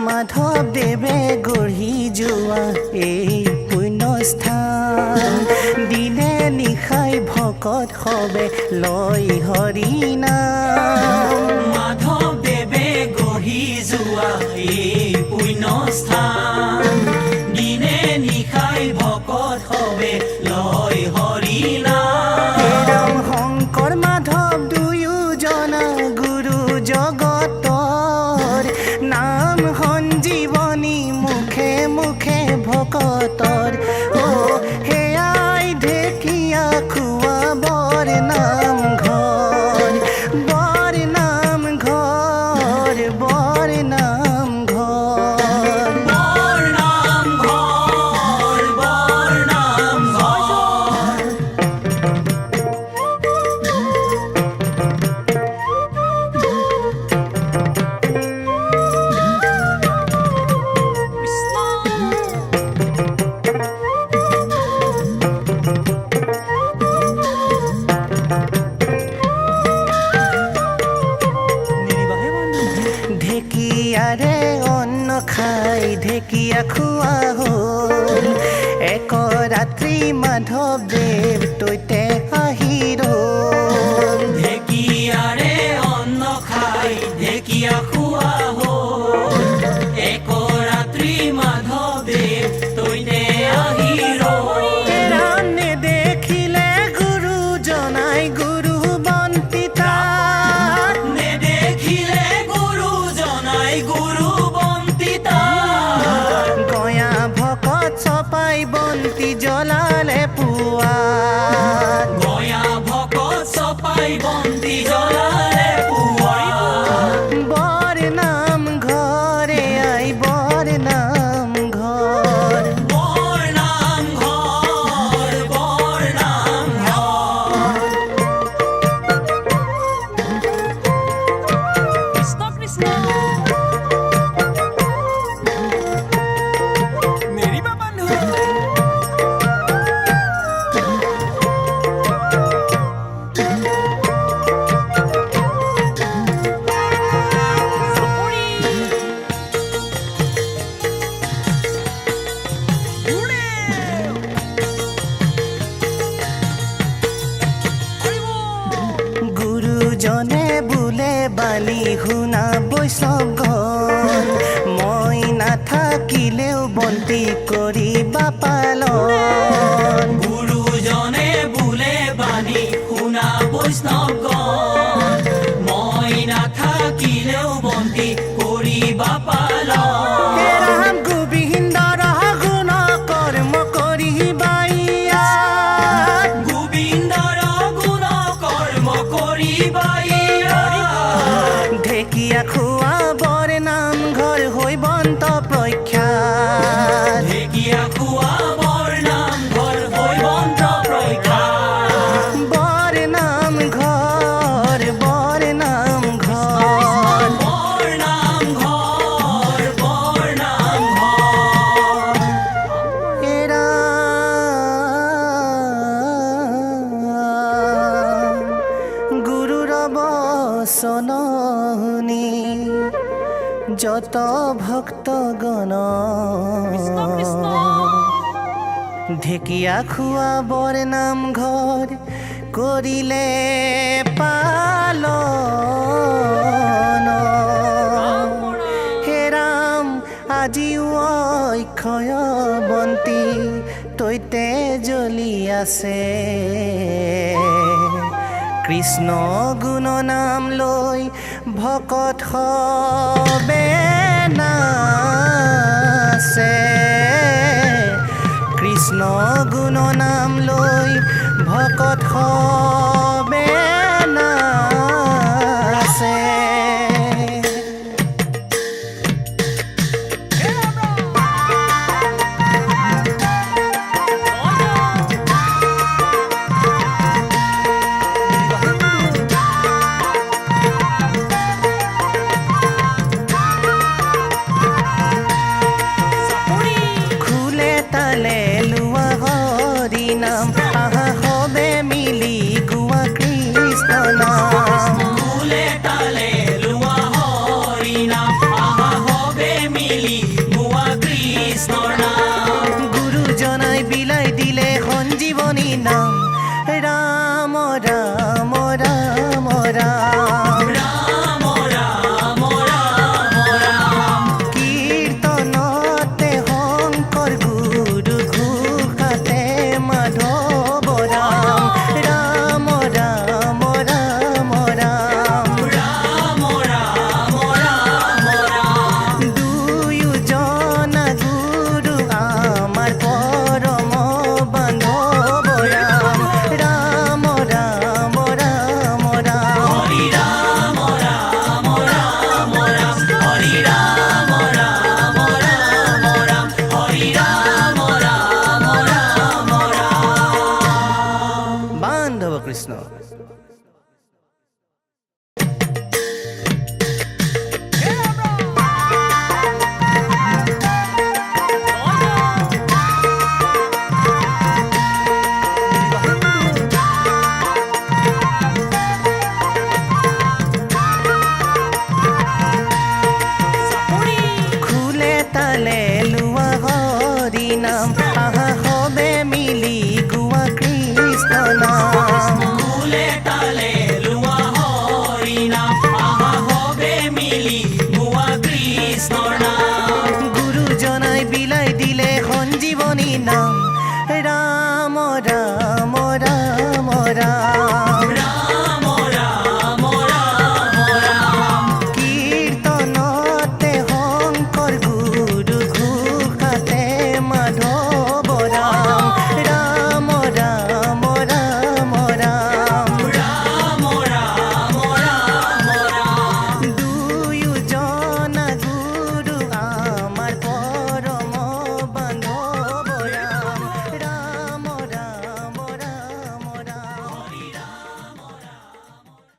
মাধৱদেৱে গঢ়ি যোৱা এই পুণ্যস্থান দিনে নিশাই ভকত সবে লয় হৰি নাম। মাধৱদেৱে গঢ়ি যোৱা এই পুণ্যস্থান দিনে নিশাই ভকত সবে লয় হৰি নাম। শংকৰ মাধৱ দুয়োজনা গুৰু জগতৰ নাম সঞ্জীৱনী মুখে মুখে ভকতৰ। সেয়াই ঢেকীয়া খোৱা বৰ নাম ঘৰ, বৰ নাম ঘৰ, বৰ নাম ঘৰ, বৰ নাম ঘৰ, বৰ নাম ঘৰ। ঢেকীয়াৰে অন্ন খাই ঢেকীয়া খোৱা হ'ল, এক ৰাত্ৰি মাধৱদেৱ তৈতে আহি ৰ'ল। ঢেকীয়াৰে অন্ন খাই ঢেকীয়া খোৱা হ'ল, এক ৰাত্ৰি মাধৱদেৱ তৈতে আহি ৰ'ল। নেদেখিলে গুৰু জনাই গুৰু বন্তিতা, নেদেখিলে গুৰু জনাই গুৰু বন্তিতা। গঞা ভকত চপাই বন্তি জ্বলালে পুৱা, গঞা ভকত চপাই বন্তি জ্বলালে পুৱা। বৰ নাম ঘৰে আই বৰ নাম ঘৰ, বৰ নাম ঘৰ, বৰ নাম ঘৰ। কৃষ্ণ কৃষ্ণ মেৰিবা বন্ধু। গুৰুজনে বোলে বালি শুনা বৈষ্ণৱগণ, মই নাথাকিলেও বন্তি কৰিবা পালন। গুৰুজনে বোলে বাণী শুনা বৈষ্ণৱগণ, মই নাথাকিলেও বন্তি কৰিবা পালন। হে ৰাম গোবিন্দৰ গুণ কৰ্ম কৰিবা ইয়াত, গোবিন্দৰ গুণ কৰ্ম কৰিবা ইয়াত। ঢেকীয়া খোৱা বৰ নাম ঘৰ হৈ বন্ত প্ৰখ্যাত। ঢেকীয়া খোৱা বৰ নাম ঘৰ হৈ বন্ত প্ৰখ্যাত। বৰ নাম ঘৰ, বৰ নাম ঘৰ, বৰ নাম ঘৰ, বৰ নাম ঘৰ। এৰা গুৰুৰ বচন শুনি যত ভক্তগণ, ঢেকীয়া খোৱা বৰ নাম ঘৰ কৰিলে পালন। হে ৰাম আজিও অক্ষয় বন্তি তৈতে জ্বলি আছে, কৃষ্ণ গুণ নাম লৈ ভকত সবে নাচে, কৃষ্ণ গুণ নাম লৈ ভকত